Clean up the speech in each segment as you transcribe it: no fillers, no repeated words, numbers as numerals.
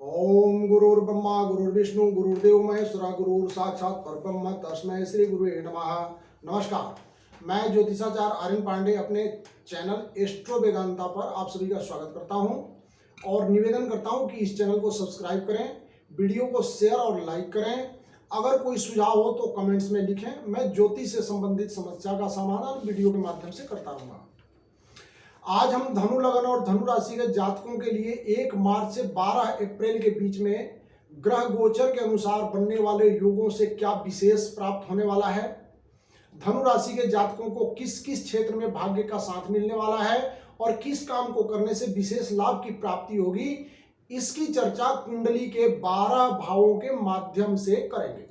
ओम गुरुर्ब्रह्मा गुरुर्विष्णु गुरुर्देव महेश्वरा गुरुर साक्षात परब्रह्म तस्मै श्री गुरुवे नमः। नमस्कार, मैं ज्योतिषाचार्य आर्यन पांडे अपने चैनल एस्ट्रो वेदांता पर आप सभी का स्वागत करता हूं और निवेदन करता हूं कि इस चैनल को सब्सक्राइब करें, वीडियो को शेयर और लाइक करें। अगर कोई सुझाव हो तो कमेंट्स में लिखें। मैं ज्योतिष से संबंधित समस्या का समाधान वीडियो के माध्यम से करता रहूँगा। आज हम धनु लगन और धनु राशि के जातकों के लिए 1 मार्च से 12 अप्रैल के बीच में ग्रह गोचर के अनुसार बनने वाले योगों से क्या विशेष प्राप्त होने वाला है, धनु राशि के जातकों को किस किस क्षेत्र में भाग्य का साथ मिलने वाला है और किस काम को करने से विशेष लाभ की प्राप्ति होगी, इसकी चर्चा कुंडली के 12 भावों के माध्यम से करेंगे।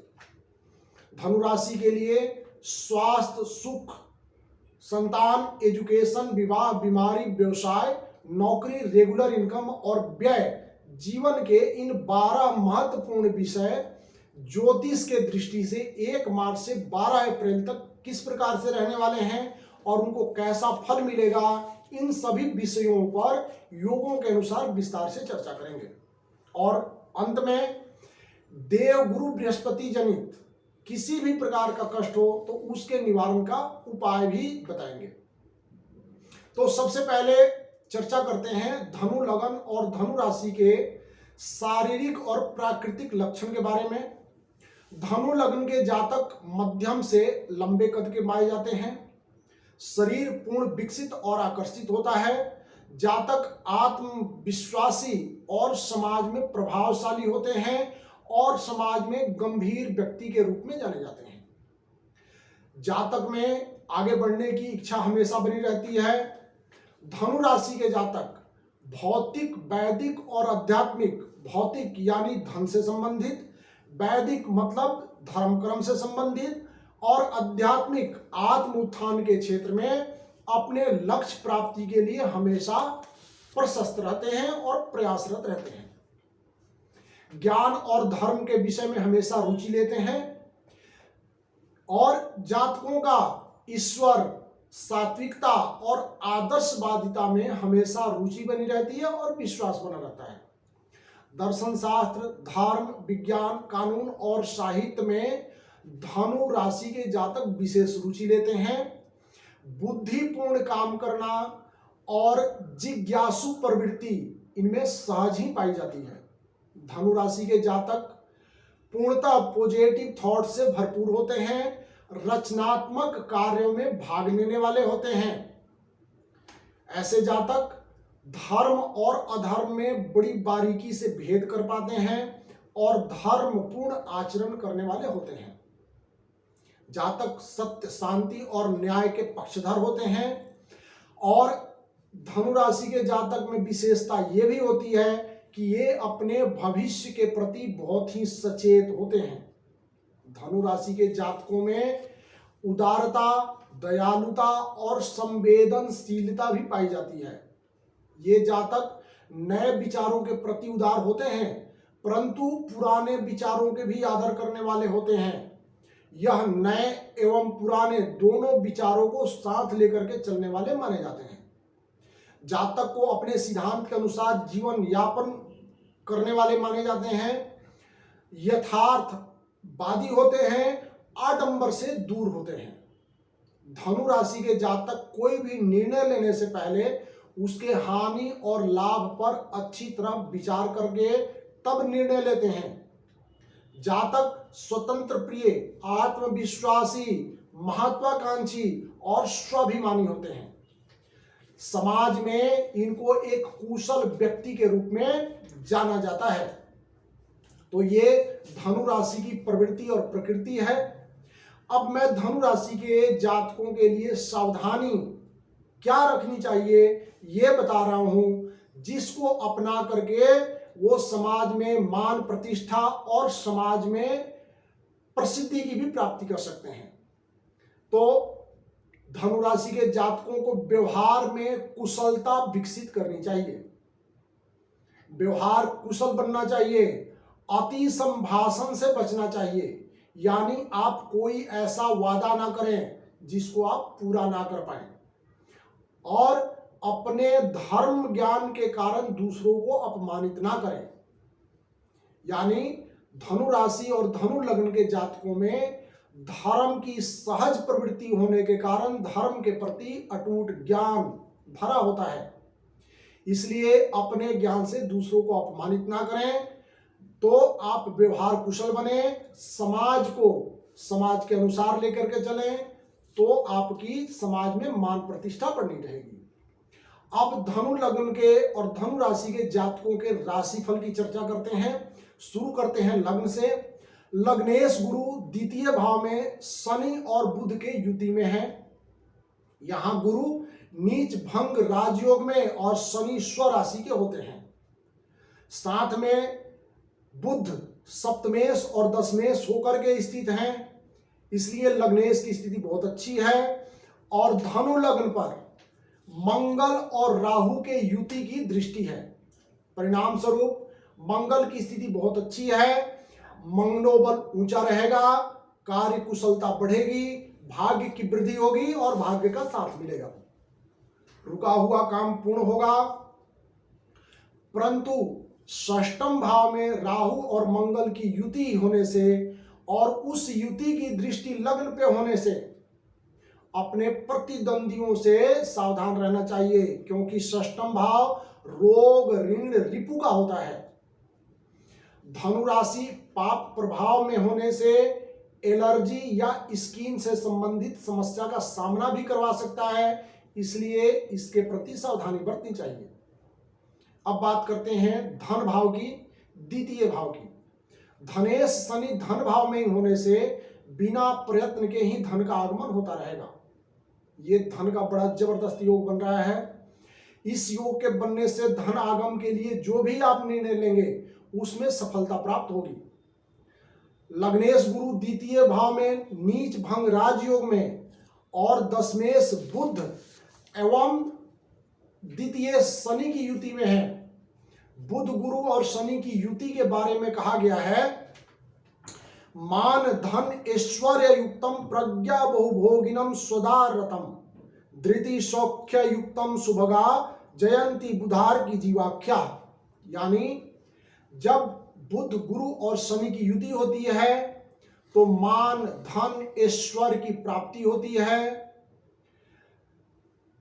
धनु राशि के लिए स्वास्थ्य, सुख, संतान, एजुकेशन, विवाह, बीमारी, व्यवसाय, नौकरी, रेगुलर इनकम और व्यय, जीवन के इन 12 महत्वपूर्ण विषय ज्योतिष के दृष्टि से 1 मार्च से 12 अप्रैल तक किस प्रकार से रहने वाले हैं और उनको कैसा फल मिलेगा, इन सभी विषयों पर योगों के अनुसार विस्तार से चर्चा करेंगे। और अंत में देवगुरु बृहस्पति जनित किसी भी प्रकार का कष्ट हो तो उसके निवारण का उपाय भी बताएंगे। तो सबसे पहले चर्चा करते हैं धनु लगन और धनु राशि के शारीरिक और प्राकृतिक लक्षण के बारे में। धनु लगन के जातक मध्यम से लंबे कद के पाए जाते हैं। शरीर पूर्ण विकसित और आकर्षित होता है। जातक आत्मविश्वासी और समाज में प्रभावशाली होते हैं और समाज में गंभीर व्यक्ति के रूप में जाने जाते हैं। जातक में आगे बढ़ने की इच्छा हमेशा बनी रहती है। धनु राशि के जातक भौतिक, वैदिक और आध्यात्मिक, भौतिक यानी धन से संबंधित, वैदिक मतलब धर्म कर्म से संबंधित और आध्यात्मिक आत्म उत्थान के क्षेत्र में अपने लक्ष्य प्राप्ति के लिए हमेशा प्रशस्त रहते हैं और प्रयासरत रहते हैं। ज्ञान और धर्म के विषय में हमेशा रुचि लेते हैं और जातकों का ईश्वर, सात्विकता और आदर्शवादिता में हमेशा रुचि बनी रहती है और विश्वास बना रहता है। दर्शन शास्त्र, धर्म, विज्ञान, कानून और साहित्य में धनु राशि के जातक विशेष रुचि लेते हैं। बुद्धिपूर्ण काम करना और जिज्ञासु प्रवृत्ति इनमें सहज ही पाई जाती है। धनु राशि के जातक पूर्णतः पॉजिटिव थॉट से भरपूर होते हैं। रचनात्मक कार्यों में भाग लेने वाले होते हैं। ऐसे जातक धर्म और अधर्म में बड़ी बारीकी से भेद कर पाते हैं और धर्म पूर्ण आचरण करने वाले होते हैं। जातक सत्य, शांति और न्याय के पक्षधर होते हैं। और धनु राशि के जातक में विशेषता यह भी होती है कि ये अपने भविष्य के प्रति बहुत ही सचेत होते हैं। धनु राशि के जातकों में उदारता, दयालुता और संवेदनशीलता भी पाई जाती है। ये जातक नए विचारों के प्रति उदार होते हैं परंतु पुराने विचारों के भी आदर करने वाले होते हैं। यह नए एवं पुराने दोनों विचारों को साथ लेकर के चलने वाले माने जाते हैं। जातक को अपने सिद्धांत के अनुसार जीवन यापन करने वाले माने जाते हैं। यथार्थवादी होते हैं, आडंबर से दूर होते हैं। धनु राशि के जातक कोई भी निर्णय लेने से पहले उसके हानि और लाभ पर अच्छी तरह विचार करके तब निर्णय लेते हैं। जातक स्वतंत्र प्रिय, आत्मविश्वासी, महत्वाकांक्षी और स्वाभिमानी होते हैं। समाज में इनको एक कुशल व्यक्ति के रूप में जाना जाता है। तो ये धनु राशि की प्रवृत्ति और प्रकृति है। अब मैं धनु राशि के जातकों के लिए सावधानी क्या रखनी चाहिए ये बता रहा हूं, जिसको अपना करके वो समाज में मान प्रतिष्ठा और समाज में प्रसिद्धि की भी प्राप्ति कर सकते हैं। तो धनु राशि के जातकों को व्यवहार में कुशलता विकसित करनी चाहिए। व्यवहार कुशल बनना चाहिए। अति संभाषण से बचना चाहिए, यानी आप कोई ऐसा वादा ना करें जिसको आप पूरा ना कर पाए और अपने धर्म ज्ञान के कारण दूसरों को अपमानित ना करें। यानी धनु राशि और धनु लग्न के जातकों में धर्म की सहज प्रवृत्ति होने के कारण धर्म के प्रति अटूट ज्ञान भरा होता है। इसलिए अपने ज्ञान से दूसरों को अपमानित ना करें, तो आप व्यवहार कुशल बने, समाज को समाज के अनुसार लेकर के चलें, तो आपकी समाज में मान प्रतिष्ठा बनी रहेगी। अब धनु लग्न के और धनु राशि के जातकों के राशिफल की चर्चा करते हैं। शुरू करते हैं लग्न से। लग्नेश गुरु द्वितीय भाव में शनि और बुध के युति में है। यहां गुरु नीच भंग राजयोग में और शनि स्वराशि के होते हैं। साथ में बुध सप्तमेश और दशमेश होकर के स्थित हैं, इसलिए लग्नेश की स्थिति बहुत अच्छी है। और धनु लग्न पर मंगल और राहु के युति की दृष्टि है। परिणाम स्वरूप मंगल की स्थिति बहुत अच्छी है, मनोबल ऊंचा रहेगा, कार्य कुशलता बढ़ेगी, भाग्य की वृद्धि होगी और भाग्य का साथ मिलेगा, रुका हुआ काम पूर्ण होगा। परंतु षष्ठम भाव में राहु और मंगल की युति होने से और उस युति की दृष्टि लग्न पे होने से अपने प्रतिद्वंदियों से सावधान रहना चाहिए, क्योंकि षष्ठम भाव रोग ऋण रिपु का होता है। धनु राशि पाप प्रभाव में होने से एलर्जी या स्किन से संबंधित समस्या का सामना भी करवा सकता है, इसलिए इसके प्रति सावधानी बरतनी चाहिए। अब बात करते हैं धन भाव की, द्वितीय भाव की। धनेश शनि धन भाव में ही होने से बिना प्रयत्न के ही धन का आगमन होता रहेगा। ये धन का बड़ा जबरदस्त योग बन रहा है। इस योग के बनने से धन आगम के लिए जो भी आप निर्णय लेंगे उसमें सफलता प्राप्त होगी। लग्नेश गुरु द्वितीय भाव में नीच भंग राजयोग में और दशमेश बुध एवं द्वितीय शनि की युति में है। बुध गुरु और शनि की युति के बारे में कहा गया है, मान धन ऐश्वर्य युक्तम प्रज्ञा बहुभोगिनम स्वदारतम धृति सौख्य युक्तम सुभगा जयंती बुधार की जीवाख्या। यानी जब बुध गुरु और शनि की युति होती है तो मान धन ऐश्वर्य की प्राप्ति होती है,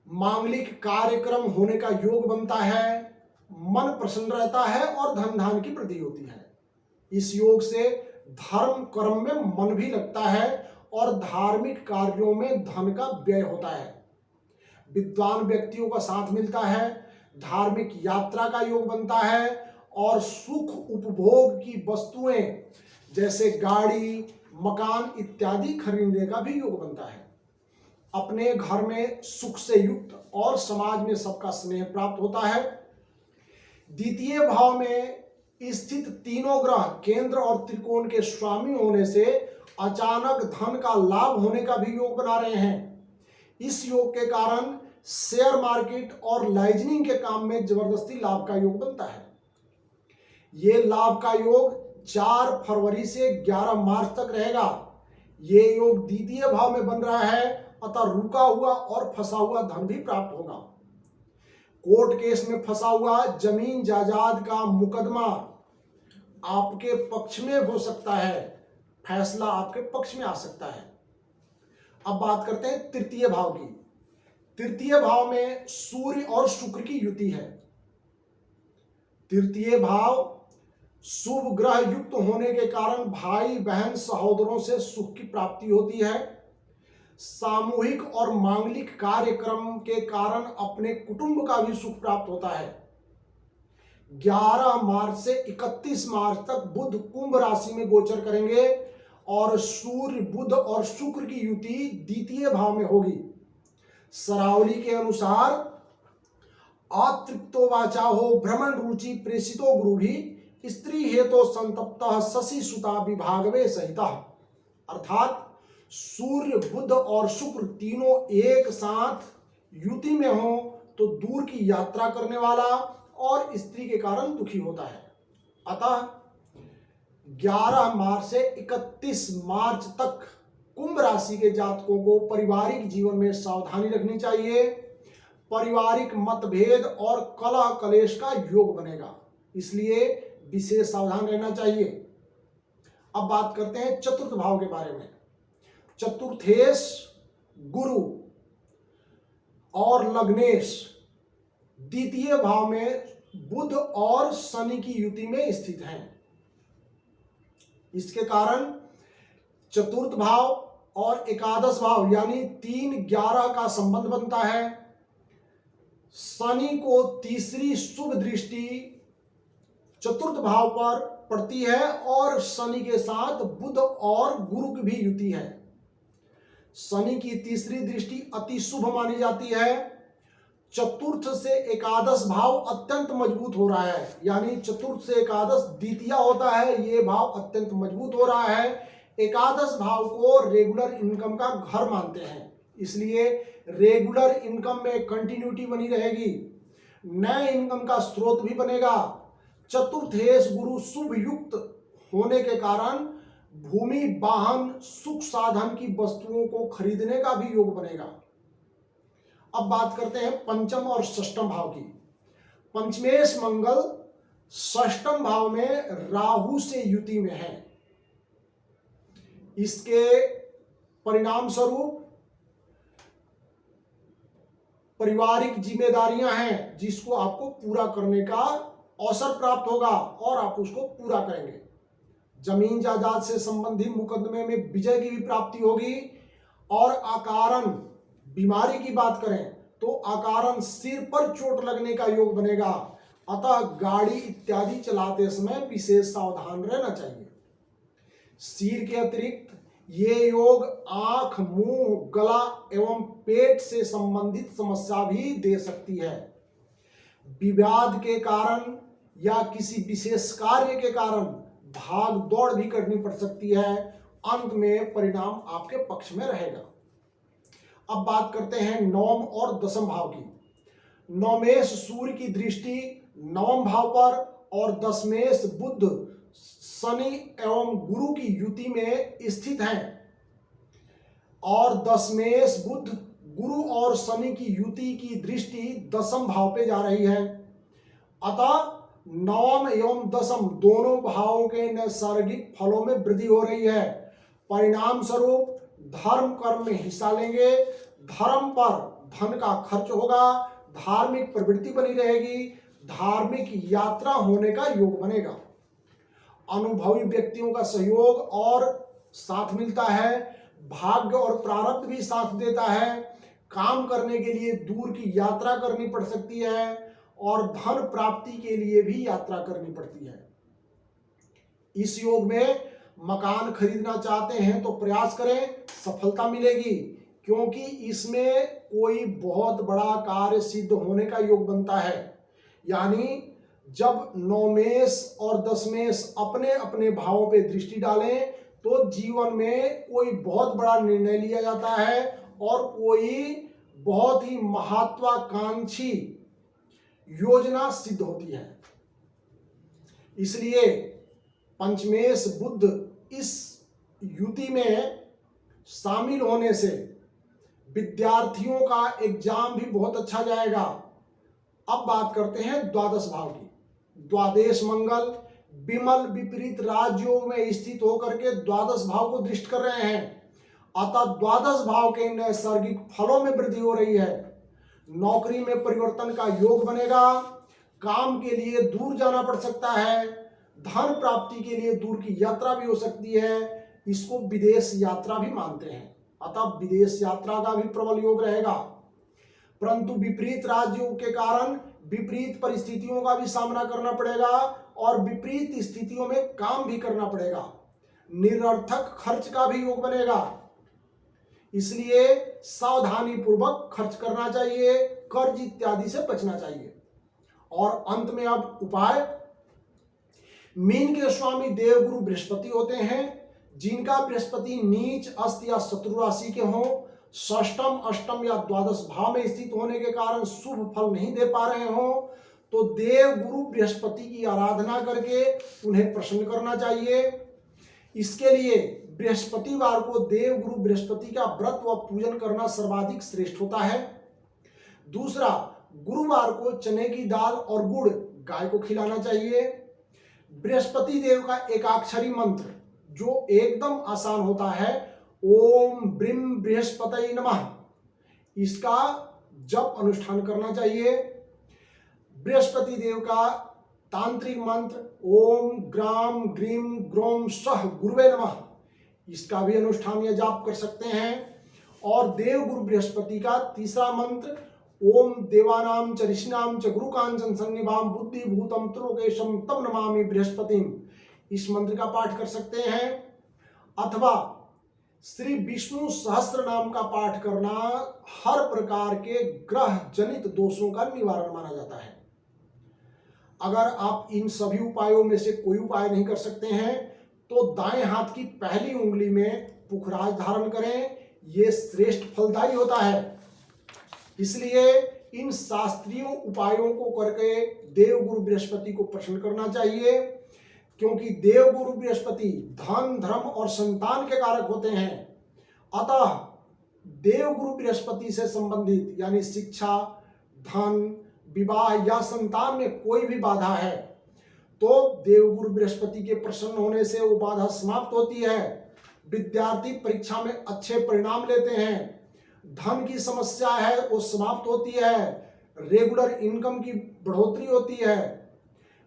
मांगलिक कार्यक्रम होने का योग बनता है, मन प्रसन्न रहता है और धन धान की वृद्धि होती है। इस योग से धर्म कर्म में मन भी लगता है और धार्मिक कार्यों में धन का व्यय होता है। विद्वान व्यक्तियों का साथ मिलता है, धार्मिक यात्रा का योग बनता है और सुख उपभोग की वस्तुएं जैसे गाड़ी मकान इत्यादि खरीदने का भी योग बनता है। अपने घर में सुख से युक्त और समाज में सबका स्नेह प्राप्त होता है। द्वितीय भाव में स्थित तीनों ग्रह केंद्र और त्रिकोण के स्वामी होने से अचानक धन का लाभ होने का भी योग बना रहे हैं। इस योग के कारण शेयर मार्केट और लाइजनिंग के काम में जबरदस्ती लाभ का योग बनता है। ये लाभ का योग 4 फरवरी से 11 मार्च तक रहेगा। ये योग द्वितीय भाव में बन रहा है, अतः रुका हुआ और फंसा हुआ धन भी प्राप्त होगा। कोर्ट केस में फंसा हुआ जमीन जायदाद का मुकदमा आपके पक्ष में हो सकता है, फैसला आपके पक्ष में आ सकता है। अब बात करते हैं तृतीय भाव की। तृतीय भाव में सूर्य और शुक्र की युति है। तृतीय भाव शुभ ग्रह युक्त होने के कारण भाई बहन सहोदरों से सुख की प्राप्ति होती है। सामूहिक और मांगलिक कार्यक्रम के कारण अपने कुटुंब का भी सुख प्राप्त होता है। 11 मार्च से 31 मार्च तक बुध कुंभ राशि में गोचर करेंगे और सूर्य बुध और शुक्र की युति द्वितीय भाव में होगी। सरावली के अनुसार अतृप्तो वाचा हो भ्रमण रुचि प्रेषितो गुरु भी स्त्री हेतो संतप्तः शशि सुता विभागवे सहिता। अर्थात सूर्य बुध और शुक्र तीनों एक साथ युति में हो तो दूर की यात्रा करने वाला और स्त्री के कारण दुखी होता है। अतः 11 मार्च से 31 मार्च तक कुंभ राशि के जातकों को पारिवारिक जीवन में सावधानी रखनी चाहिए। पारिवारिक मतभेद और कलह कलेश का योग बनेगा, इसलिए विशेष सावधान रहना चाहिए। अब बात करते हैं चतुर्थ भाव के बारे में। चतुर्थेश गुरु और लग्नेश द्वितीय भाव में बुध और शनि की युति में स्थित हैं। इसके कारण चतुर्थ भाव और एकादश भाव यानी 3-11 का संबंध बनता है। शनि को तीसरी शुभ दृष्टि चतुर्थ भाव पर पड़ती है और शनि के साथ बुध और गुरु की भी युति है। शनि की तीसरी दृष्टि अति शुभ मानी जाती है। चतुर्थ से एकादश भाव अत्यंत मजबूत हो रहा है, यानी चतुर्थ से एकादश द्वितीय होता है, ये भाव अत्यंत मजबूत हो रहा है। एकादश भाव को रेगुलर इनकम का घर मानते हैं, इसलिए रेगुलर इनकम में कंटिन्यूटी बनी रहेगी, नए इनकम का स्रोत भी बनेगा। चतुर्थेश गुरु शुभ युक्त होने के कारण भूमि, वाहन, सुख साधन की वस्तुओं को खरीदने का भी योग बनेगा। अब बात करते हैं पंचम और षष्ठम भाव की। पंचमेश मंगल षष्ठम भाव में राहु से युति में है। इसके परिणाम स्वरूप पारिवारिक जिम्मेदारियां हैं जिसको आपको पूरा करने का अवसर प्राप्त होगा और आप उसको पूरा करेंगे। जमीन जायदाद से संबंधित मुकदमे में विजय की भी प्राप्ति होगी। और अकारण बीमारी की बात करें तो अकारण सिर पर चोट लगने का योग बनेगा, अतः गाड़ी इत्यादि चलाते समय विशेष सावधान रहना चाहिए। सिर के अतिरिक्त ये योग आंख, मुंह, गला एवं पेट से संबंधित समस्या भी दे सकती है। विवाद के कारण या किसी विशेष कार्य के कारण भाग दौड़ भी करनी पड़ सकती है, अंत में परिणाम आपके पक्ष में रहेगा। अब बात करते हैं नवम और दसम भाव की। नवमेश सूर्य की दृष्टि नवम भाव पर और दशमेश बुध, शनि एवं गुरु की युति में स्थित हैं और दशमेश बुध, गुरु और शनि की युति की दृष्टि दसम भाव पे जा रही है। अतः नवम एवं दसम दोनों भावों के नैसर्गिक फलों में वृद्धि हो रही है। परिणाम स्वरूप धर्म कर्म में हिस्सा लेंगे, धर्म पर धन का खर्च होगा, धार्मिक प्रवृत्ति बनी रहेगी, धार्मिक यात्रा होने का योग बनेगा। अनुभवी व्यक्तियों का सहयोग और साथ मिलता है, भाग्य और प्रारब्ध भी साथ देता है। काम करने के लिए दूर की यात्रा करनी पड़ सकती है और धन प्राप्ति के लिए भी यात्रा करनी पड़ती है। इस योग में मकान खरीदना चाहते हैं तो प्रयास करें, सफलता मिलेगी, क्योंकि इसमें कोई बहुत बड़ा कार्य सिद्ध होने का योग बनता है। यानी जब नवमेश और दशमेश अपने अपने भावों पे दृष्टि डालें तो जीवन में कोई बहुत बड़ा निर्णय लिया जाता है और कोई बहुत ही महत्वाकांक्षी योजना सिद्ध होती है। इसलिए पंचमेश बुध इस युति में शामिल होने से विद्यार्थियों का एग्जाम भी बहुत अच्छा जाएगा। अब बात करते हैं द्वादश भाव की। द्वादश मंगल विमल विपरीत राजयोग में स्थित होकर के द्वादश भाव को दृष्ट कर रहे हैं, अतः द्वादश भाव के नैसर्गिक फलों में वृद्धि हो रही है। नौकरी में परिवर्तन का योग बनेगा, काम के लिए दूर जाना पड़ सकता है, धन प्राप्ति के लिए दूर की यात्रा भी हो सकती है। इसको विदेश यात्रा भी मानते हैं, अतः विदेश यात्रा का भी प्रबल योग रहेगा। परंतु विपरीत राजयोग के कारण विपरीत परिस्थितियों का भी सामना करना पड़ेगा और विपरीत स्थितियों में काम भी करना पड़ेगा। निरर्थक खर्च का भी योग बनेगा, इसलिए सावधानी पूर्वक खर्च करना चाहिए, कर्ज इत्यादि से बचना चाहिए। और अंत में अब उपाय। मीन के स्वामी देवगुरु बृहस्पति होते हैं, जिनका बृहस्पति नीच, अस्त या शत्रु राशि के हों, षष्टम, अष्टम या द्वादश भाव में स्थित होने के कारण शुभ फल नहीं दे पा रहे हों, तो देवगुरु बृहस्पति की आराधना करके उन्हें प्रसन्न करना चाहिए। इसके लिए बृहस्पतिवार को देवगुरु बृहस्पति का व्रत व पूजन करना सर्वाधिक श्रेष्ठ होता है। दूसरा, गुरुवार को चने की दाल और गुड़ गाय को खिलाना चाहिए। बृहस्पति देव का एकाक्षरी मंत्र जो एकदम आसान होता है, ओम ब्रीम बृहस्पतये नमः, इसका जप अनुष्ठान करना चाहिए। बृहस्पति देव का तांत्रिक मंत्र ओम ग्राम ग्रीम ग्रोम स्वः गुरुवे नमः, इसका भी अनुष्ठान या जाप कर सकते हैं। और देव गुरु बृहस्पति का तीसरा मंत्र ओम देवानाम च ऋषिनाम च गुरु कांचन सन्निभाम बुद्धि भूतम त्रिलोकेशम तम नमामि बृहस्पतिम, इस मंत्र का पाठ कर सकते हैं। अथवा श्री विष्णु सहस्त्र नाम का पाठ करना हर प्रकार के ग्रह जनित दोषों का निवारण माना जाता है। अगर आप इन सभी उपायों में से कोई उपाय नहीं कर सकते हैं तो दाएं हाथ की पहली उंगली में पुखराज धारण करें, ये श्रेष्ठ फलदायी होता है। इसलिए इन शास्त्रीय उपायों को करके देवगुरु बृहस्पति को प्रसन्न करना चाहिए, क्योंकि देवगुरु बृहस्पति धन धर्म और संतान के कारक होते हैं। अतः देवगुरु बृहस्पति से संबंधित यानी शिक्षा, धन, विवाह या संतान में कोई भी बाधा है तो देवगुरु बृहस्पति के प्रसन्न होने से वो बाधा समाप्त होती है। विद्यार्थी परीक्षा में अच्छे परिणाम लेते हैं, धन की समस्या है वो समाप्त होती है, रेगुलर इनकम की बढ़ोतरी होती है,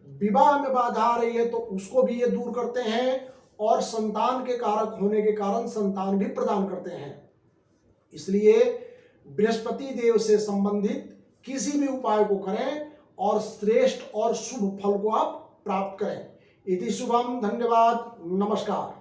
विवाह में बाधा आ रही है तो उसको भी ये दूर करते हैं, और संतान के कारक होने के कारण संतान भी प्रदान करते हैं। इसलिए बृहस्पति देव से संबंधित किसी भी उपाय को करें और श्रेष्ठ और शुभ फल को आप प्राप्त करें। इति शुभम, धन्यवाद, नमस्कार।